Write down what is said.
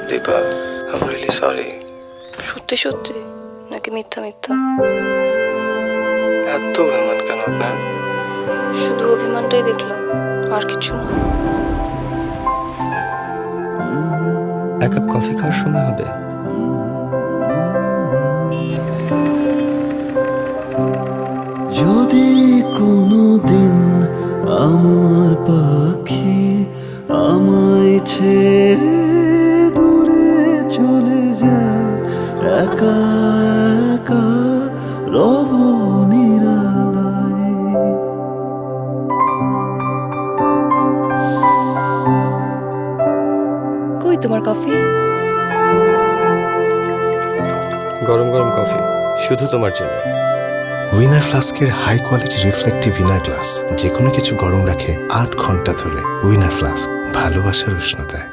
Dipa, I am really sorry. সত্যি সত্যি নাকি মিথ্যা মিথ্যা? এত অভিমান কেন আপনার? শুধু অভিমানটাই দেখলাম, আর কিছু না। এক কাপ কফি খাওয়ার সময় হবে? যদি কোনোদিন আমার পাখি আমায় ছেড়ে দূরে চলে যায়, একা একা রব নিরালায়। কই তোমার কফি? গরম গরম কফি শুধু তোমার জন্য। উইনার ফ্লাস্কের high quality reflective inner glass যে কোনো কিছু গরম রাখে 8 ঘন্টা ধরে। উইনার ফ্লাস্ক, ভালোবাসার উষ্ণতায়।